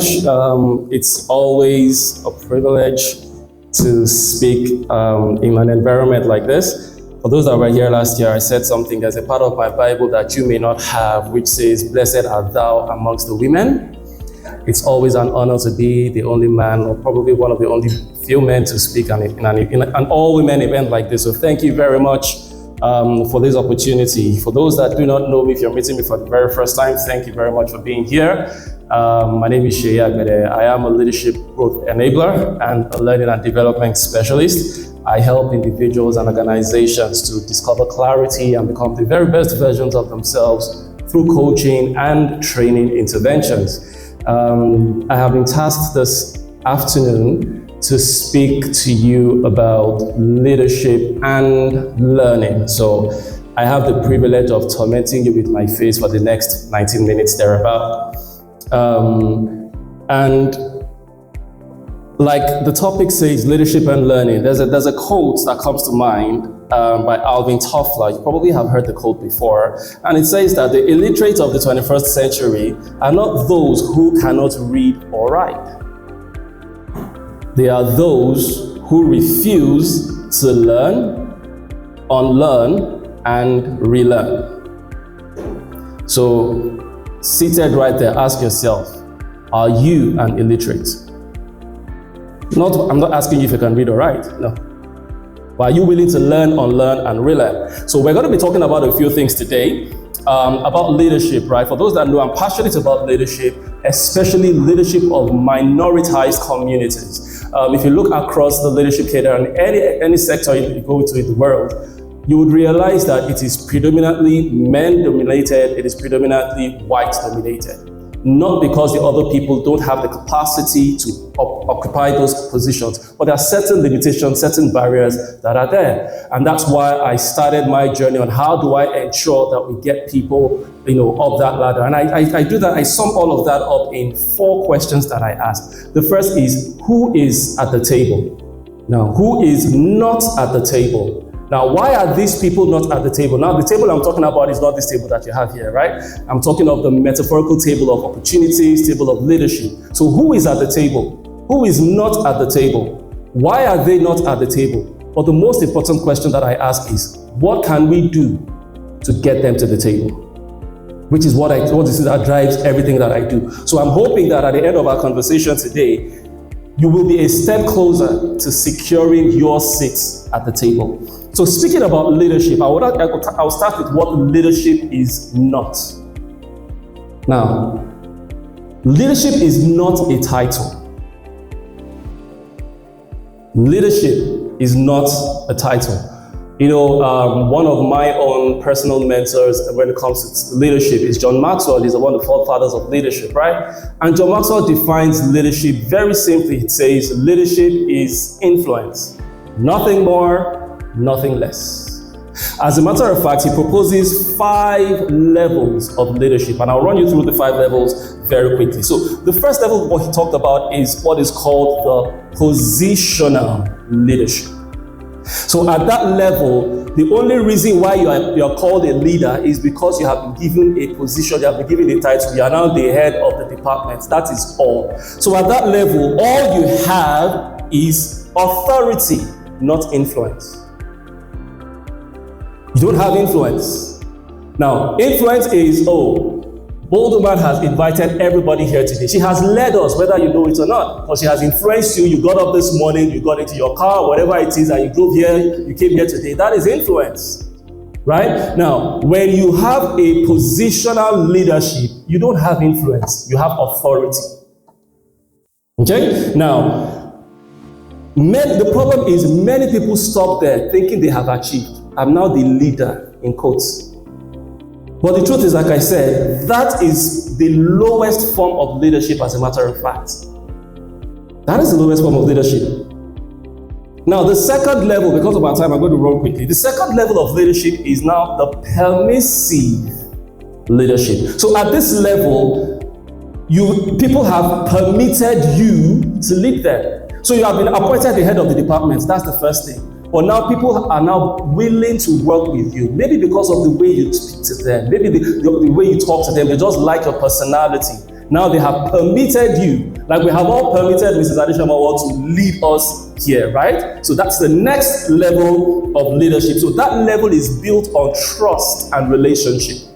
It's always a privilege to speak in an environment like this. For those that were here last year, I said something as a part of my Bible that you may not have, which says, "Blessed art thou amongst the women." It's always an honor to be the only man, or probably one of the only few men, to speak in an all-women event like this. So thank you very much for this opportunity. For those that do not know me, if you're meeting me for the very first time, thank you very much for being here. My name is Sheyi Agbede. I am a leadership growth enabler and a learning and development specialist. I help individuals and organizations to discover clarity and become the very best versions of themselves through coaching and training interventions. I have been tasked this afternoon to speak to you about leadership and learning. So I have the privilege of tormenting you with my face for the next 19 minutes thereabout. And like the topic says, leadership and learning, there's a quote that comes to mind by Alvin Toffler. You probably have heard the quote before. And it says that the illiterate of the 21st century are not those who cannot read or write. They are those who refuse to learn, unlearn, and relearn. So, seated right there, ask yourself, are you an illiterate? I'm not asking you if you can read or write, no. But are you willing to learn, unlearn, and relearn? So we're going to be talking about a few things today, about leadership, right? For those that know, I'm passionate about leadership, especially leadership of minoritized communities. If you look across the leadership cadre in any sector you go into in the world, you would realize that it is predominantly men-dominated, it is predominantly white-dominated. Not because the other people don't have the capacity to occupy those positions, but there are certain limitations, certain barriers that are there. And that's why I started my journey on how do I ensure that we get people, up that ladder. And I do that, I sum all of that up in 4 questions that I ask. The first is, who is at the table? Now, who is not at the table? Now, why are these people not at the table? Now, the table I'm talking about is not this table that you have here, right? I'm talking of the metaphorical table of opportunities, table of leadership. So who is at the table? Who is not at the table? Why are they not at the table? But the most important question that I ask is, what can we do to get them to the table? Which is what this is that drives everything that I do. So I'm hoping that at the end of our conversation today, you will be a step closer to securing your seats at the table. So speaking about leadership, I'll start with what leadership is not. Now, leadership is not a title. Leadership is not a title. One of my own personal mentors when it comes to leadership is John Maxwell. He's one of the forefathers of leadership, right? And John Maxwell defines leadership very simply. It says leadership is influence. Nothing more, nothing less. As a matter of fact, he proposes 5 levels of leadership, and I'll run you through the 5 levels very quickly. So the first level, what he talked about, is what is called the positional leadership. So at that level, the only reason why you are called a leader is because you have been given a position, you have been given a title, you are now the head of the department. That is all. So at that level, all you have is authority, not influence. You don't have influence. Now, influence is, Bold Woman has invited everybody here today. She has led us, whether you know it or not, because she has influenced you. You got up this morning, you got into your car, whatever it is, and you drove here, you came here today. That is influence, right? Now, when you have a positional leadership, you don't have influence, you have authority. Okay? Now, the problem is many people stop there thinking they have achieved. I'm now the leader, in quotes. But the truth is, like I said, that is the lowest form of leadership, as a matter of fact. That is the lowest form of leadership. Now, the second level, because of our time, I'm going to run quickly. The second level of leadership is now the permissive leadership. So at this level, people have permitted you to lead them. So you have been appointed the head of the department. That's the first thing. But now people are now willing to work with you, maybe because of the way you speak to them, maybe the way you talk to them. They just like your personality. Now they have permitted you, like we have all permitted Mrs. Adeshamawa to lead us here, right? So that's the next level of leadership. So that level is built on trust and relationship.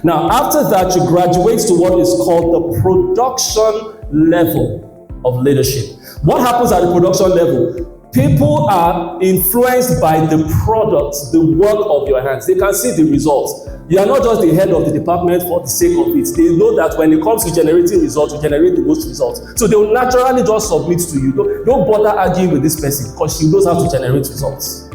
Now, after that, you graduate to what is called the production level of leadership. What happens at the production level? People are influenced by the products, the work of your hands. They can see the results. You are not just the head of the department for the sake of it. They know that when it comes to generating results, you generate the most results. So they will naturally just submit to you. Don't bother arguing with this person because she knows how to generate results.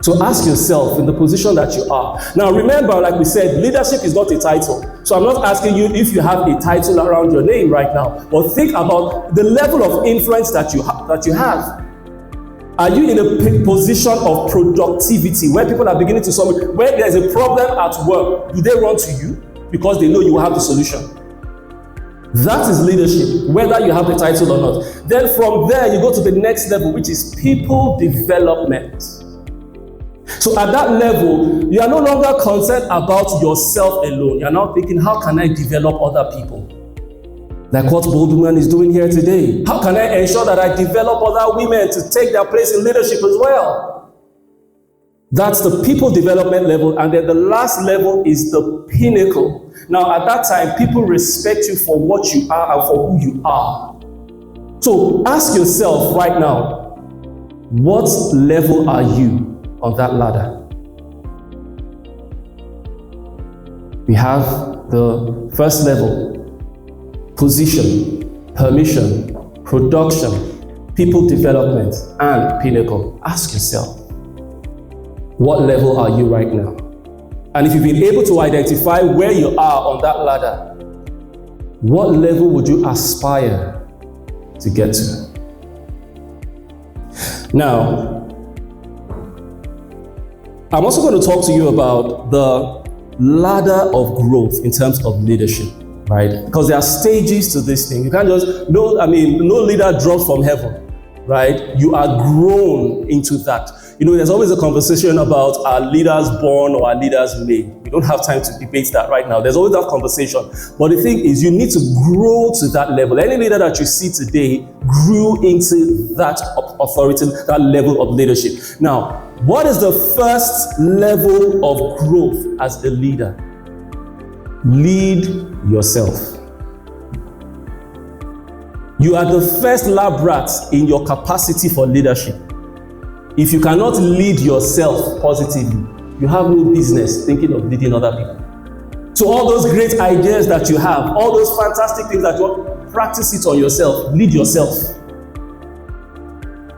So ask yourself in the position that you are. Now remember, like we said, leadership is not a title. So I'm not asking you if you have a title around your name right now, but think about the level of influence that you have. Are you in a position of productivity where people are beginning to solve it? When there's a problem at work, do they run to you because they know you have the solution? That is leadership, whether you have the title or not. Then from there, you go to the next level, which is people development. So at that level, you are no longer concerned about yourself alone. You are now thinking, how can I develop other people? Like what Bold Woman is doing here today. How can I ensure that I develop other women to take their place in leadership as well? That's the people development level. And then the last level is the pinnacle. Now, at that time, people respect you for what you are and for who you are. So ask yourself right now, what level are you on that ladder? We have the first level: position, permission, production, people development, and pinnacle. Ask yourself, what level are you right now? And if you've been able to identify where you are on that ladder, what level would you aspire to get to? Now, I'm also going to talk to you about the ladder of growth in terms of leadership. Right? Because there are stages to this thing. You can't just, no leader drops from heaven, right? You are grown into that. There's always a conversation about are leaders born or are leaders made. We don't have time to debate that right now. There's always that conversation. But the thing is, you need to grow to that level. Any leader that you see today grew into that authority, that level of leadership. Now, what is the first level of growth as a leader? Lead yourself. You are the first lab rat in your capacity for leadership. If you cannot lead yourself positively, you have no business thinking of leading other people. So all those great ideas that you have, all those fantastic things that you want, practice it on yourself. Lead yourself.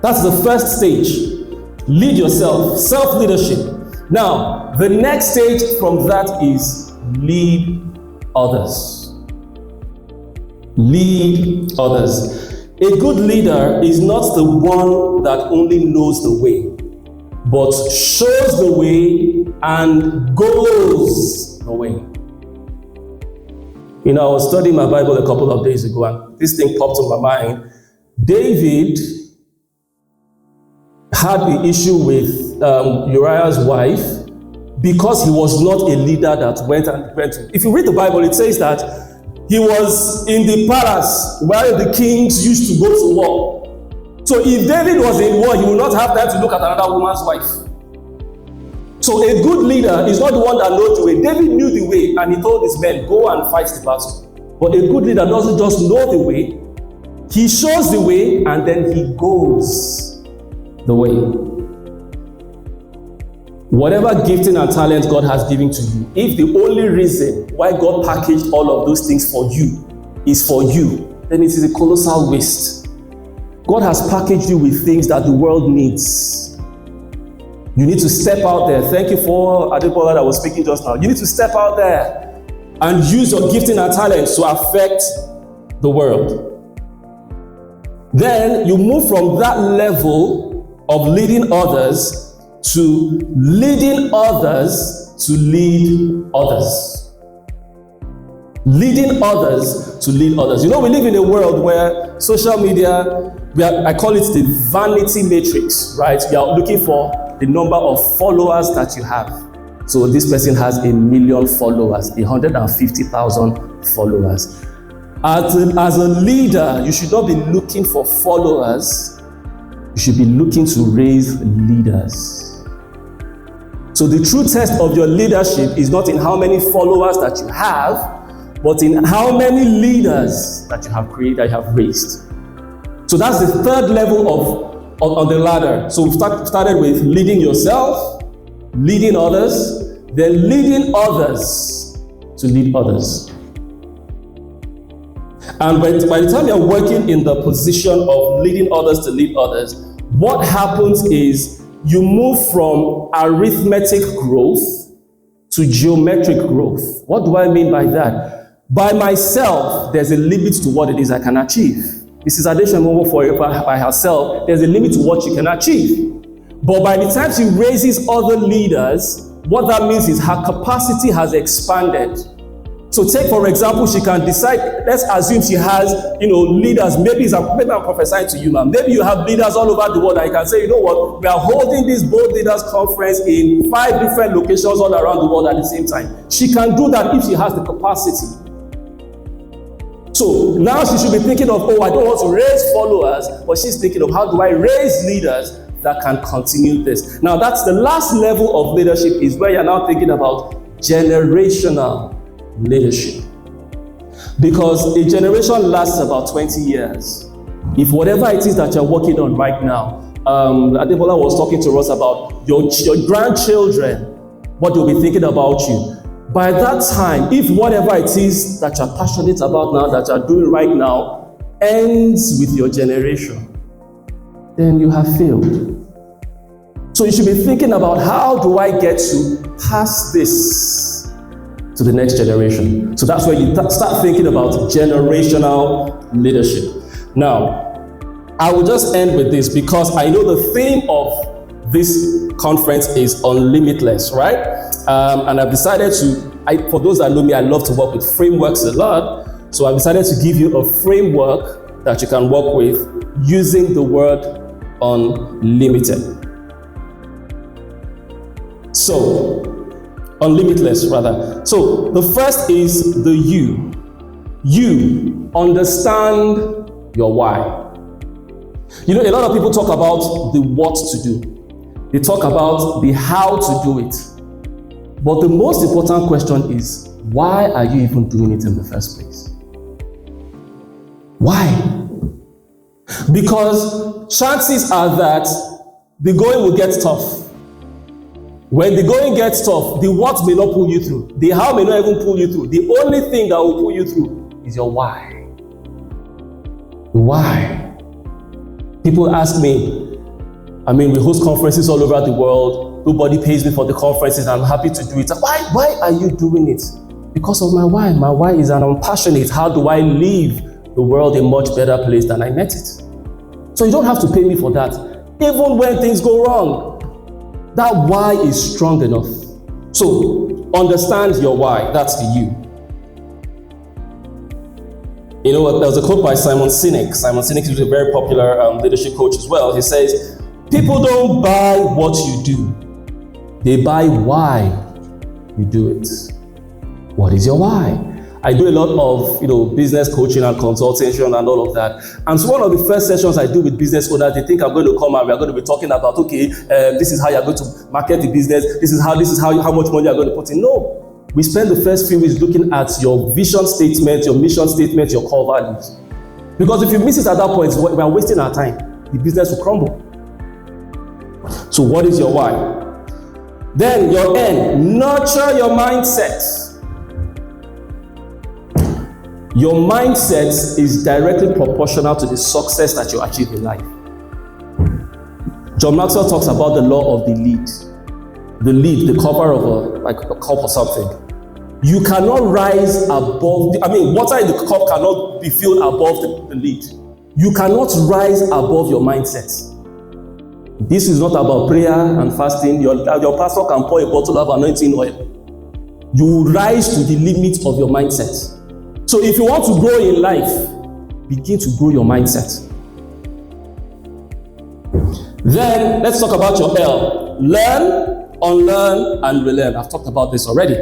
That's the first stage. Lead yourself. Self-leadership. Now, the next stage from that is lead others. Lead others. A good leader is not the one that only knows the way, but shows the way and goes the way. I was studying my Bible a couple of days ago, and this thing popped in my mind. David had the issue with Uriah's wife, because he was not a leader that went. If you read the Bible, it says that he was in the palace where the kings used to go to war. So if David was in war, he would not have time to look at another woman's wife. So a good leader is not the one that knows the way. David knew the way, and he told his men, go and fight the battle. But a good leader doesn't just know the way. He shows the way, and then he goes the way. Whatever gifting and talent God has given to you, if the only reason why God packaged all of those things for you is for you, then it is a colossal waste. God has packaged you with things that the world needs. You need to step out there. Thank you for Adebola that was speaking just now. You need to step out there and use your gifting and talents to affect the world. Then you move from that level of leading others to leading others to lead others. Leading others to lead others. We live in a world where social media, I call it the vanity matrix, right? You are looking for the number of followers that you have. So this person has 1 million followers, 150,000 followers. As a leader, you should not be looking for followers. You should be looking to raise leaders. So the true test of your leadership is not in how many followers that you have, but in how many leaders that you have created, that you have raised. So that's the third level on the ladder. So we've started with leading yourself, leading others, then leading others to lead others. And by the time you're working in the position of leading others to lead others, what happens is you move from arithmetic growth to geometric growth. What do I mean by that? By myself, there's a limit to what it is I can achieve. Mrs. Adesha by herself, there's a limit to what she can achieve. But by the time she raises other leaders, what that means is her capacity has expanded. So take, for example, she can decide, let's assume she has, leaders, maybe I'm prophesying to you, ma'am. Maybe you have leaders all over the world that you can say, you know what, we are holding this Bold Leaders Conference in 5 different locations all around the world at the same time. She can do that if she has the capacity. So now she should be thinking of, I don't want to raise followers, but she's thinking of how do I raise leaders that can continue this. Now that's the last level of leadership, is where you're now thinking about generational leadership. Because a generation lasts about 20 years. If whatever it is that you're working on right now, Adebola was talking to us about your grandchildren, what they'll be thinking about you. By that time, if whatever it is that you're passionate about now, that you're doing right now, ends with your generation, then you have failed. So you should be thinking about, how do I get to pass this to the next generation? So that's where you start thinking about generational leadership. Now, I will just end with this, because I know the theme of this conference is on limitless, right? And I've decided for those that know me, I love to work with frameworks a lot. So I've decided to give you a framework that you can work with using the word unlimited. So, unlimitless rather. So the first is the you. You understand your why. A lot of people talk about the what to do. They talk about the how to do it. But the most important question is, why are you even doing it in the first place? Why? Because chances are that the going will get tough. When the going gets tough, the what may not pull you through. The how may not even pull you through. The only thing that will pull you through is your why. Why? People ask me, we host conferences all over the world. Nobody pays me for the conferences. I'm happy to do it. Why are you doing it? Because of my why. My why is that I'm passionate. How do I leave the world a much better place than I met it? So you don't have to pay me for that. Even when things go wrong, that why is strong enough. So understand your why. That's the you. There was a quote by Simon Sinek. Simon Sinek is a very popular leadership coach as well. He says, people don't buy what you do. They buy why you do it. What is your why? I do a lot of business coaching and consultation and all of that. And so one of the first sessions I do with business owners, they think I'm going to come and we're going to be talking about, this is how you're going to market the business. This is how much money you're going to put in. No, we spend the first few weeks looking at your vision statement, your mission statement, your core values. Because if you miss it at that point, we're wasting our time. The business will crumble. So what is your why? Then your N, nurture your mindset. Your mindset is directly proportional to the success that you achieve in life. John Maxwell talks about the law of the lead. The lead, the cover of a cup or something. You cannot rise above, water in the cup cannot be filled above the lid. You cannot rise above your mindset. This is not about prayer and fasting. Your pastor can pour a bottle of anointing oil. You rise to the limit of your mindset. So if you want to grow in life, begin to grow your mindset. Then let's talk about your L. Learn, unlearn, and relearn. I've talked about this already.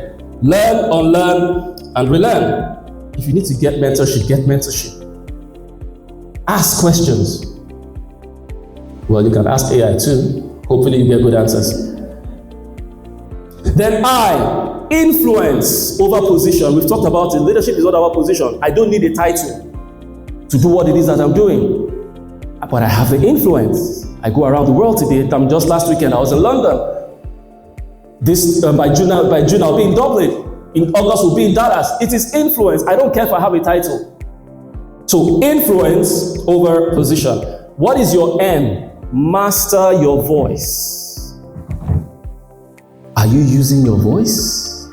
Learn, unlearn, and relearn. If you need to get mentorship, get mentorship. Ask questions. Well, you can ask AI too. Hopefully you get good answers. Then I, influence over position. We've talked about it. Leadership is not about position. I don't need a title to do what it is that I'm doing. But I have the influence. I go around the world today. Just last weekend, I was in London. By June, I'll be in Dublin. In August, we'll be in Dallas. It is influence. I don't care if I have a title. So influence over position. What is your M? Master your voice. Are you using your voice?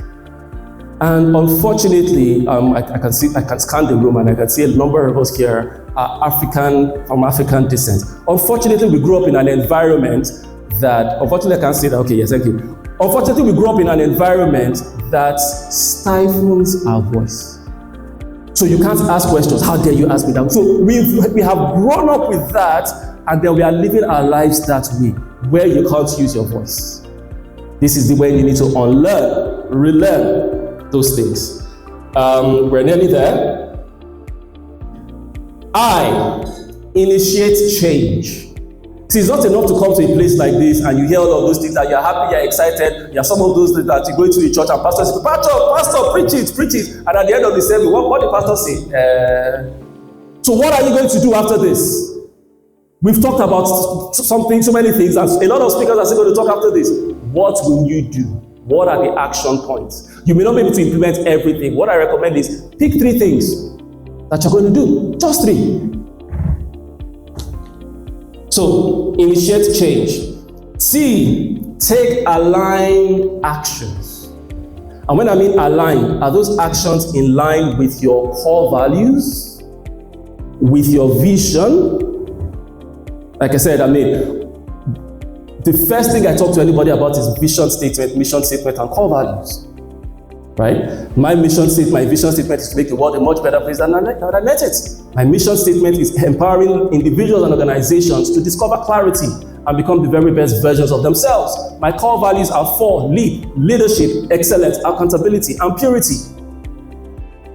And unfortunately, I can scan the room and I can see a number of us here are from African descent. Unfortunately, we grew up in an environment that, unfortunately I can't say that, okay, yes, thank you. Unfortunately, we grew up in an environment that stifles our voice. So you can't ask questions. How dare you ask me that? So we have grown up with that, and then we are living our lives that way, where you can't use your voice. This is the way you need to unlearn, relearn those things. We're nearly there. I initiate change. See, it's not enough to come to a place like this and you hear all of those things that you're happy, you're excited, you're some of those that you go into the church and pastor says, Pastor, preach it. And at the end of the service, what did the pastor say? So what are you going to do after this? We've talked about so many things, and a lot of speakers are still going to talk after this. What will you do? What are the action points? You may not be able to implement everything. What I recommend is pick 3 things that you're going to do. Just 3. So, initiate change. C, take aligned actions. And when I mean aligned, are those actions in line with your core values? With your vision? Like I said, the first thing I talk to anybody about is vision statement, mission statement, and core values. Right? My mission statement, my vision statement is to make the world a much better place than I met it. My mission statement is empowering individuals and organizations to discover clarity and become the very best versions of themselves. My core values are 4: lead, leadership, excellence, accountability, and purity.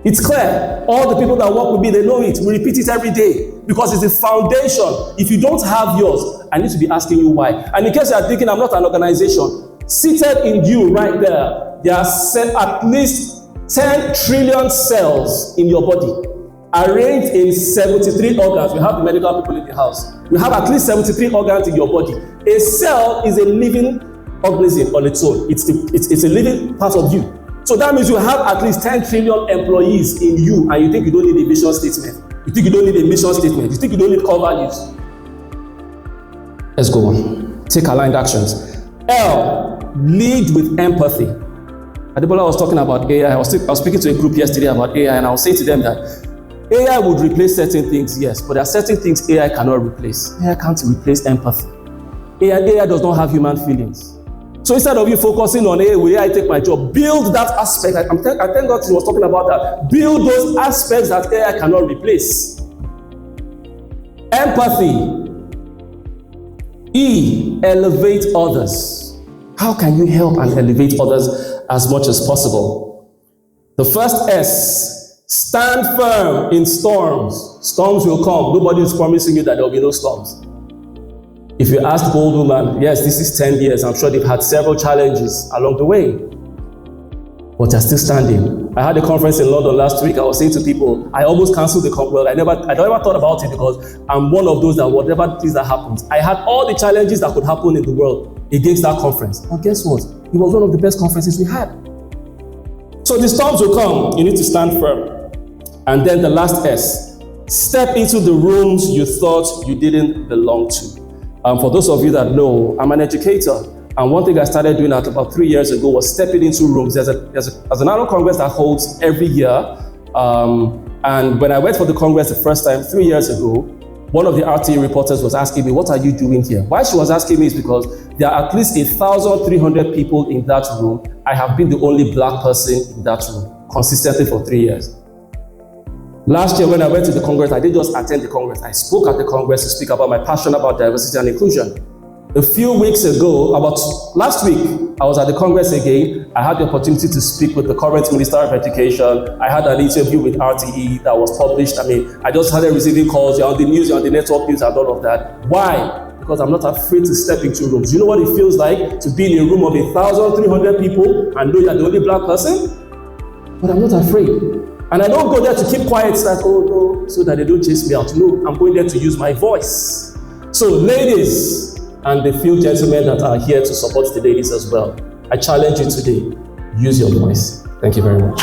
It's clear. All the people that work with me, they know it. We repeat it every day because it's the foundation. If you don't have yours, I need to be asking you why. And in case you are thinking I'm not an organization, seated in you right there are at least 10 trillion cells in your body, arranged in 73 organs. We have the medical people in the house. We have at least 73 organs in your body. A cell is a living organism on its own. It's a living part of you. So that means you have at least 10 trillion employees in you, and you think you don't need a vision statement. You think you don't need a mission statement. You think you don't need core values. Let's go on. Take aligned actions. L, lead with empathy. Adebola was talking about AI. I was speaking to a group yesterday about AI, and I was saying to them that AI would replace certain things, yes, but there are certain things AI cannot replace. AI can't replace empathy. AI does not have human feelings. So instead of you focusing on, hey, will AI take my job, build that aspect. I thank God he was talking about that. Build those aspects that AI cannot replace. Empathy. E, elevate others. How can you help and elevate others as much as possible? The first S, stand firm in storms. Storms will come. Nobody is promising you that there will be no storms. If you ask Bold Woman, yes, this is 10 years. I'm sure they've had several challenges along the way, but they're still standing. I had a conference in London last week. I was saying to people, I almost canceled the conference. Well, I never thought about it because I'm one of those that whatever things that happens, I had all the challenges that could happen in the world against that conference. But guess what? It was one of the best conferences we had. So the storms will come. You need to stand firm. And then the last S, step into the rooms you thought you didn't belong to. For those of you that know, I'm an educator. And one thing I started doing about 3 years ago was stepping into rooms. There's an annual congress that holds every year. And when I went for the congress the first time 3 years ago, one of the RTA reporters was asking me, what are you doing here? Why she was asking me is because there are at least 1,300 people in that room. I have been the only black person in that room consistently for 3 years. Last year when I went to the congress, I didn't just attend the congress. I spoke at the congress to speak about my passion about diversity and inclusion. A few weeks ago, about last week, I was at the Congress again. I had the opportunity to speak with the current Minister of Education. I had an interview with RTE that was published. I just started receiving calls, you're on the news, you're on the network news and all of that. Why? Because I'm not afraid to step into rooms. You know what it feels like to be in a room of 1,300 people and know you're the only black person? But I'm not afraid. And I don't go there to keep quiet so that they don't chase me out. No, I'm going there to use my voice. So ladies, and the few gentlemen that are here to support the ladies as well, I challenge you today, use your voice. Thank you very much.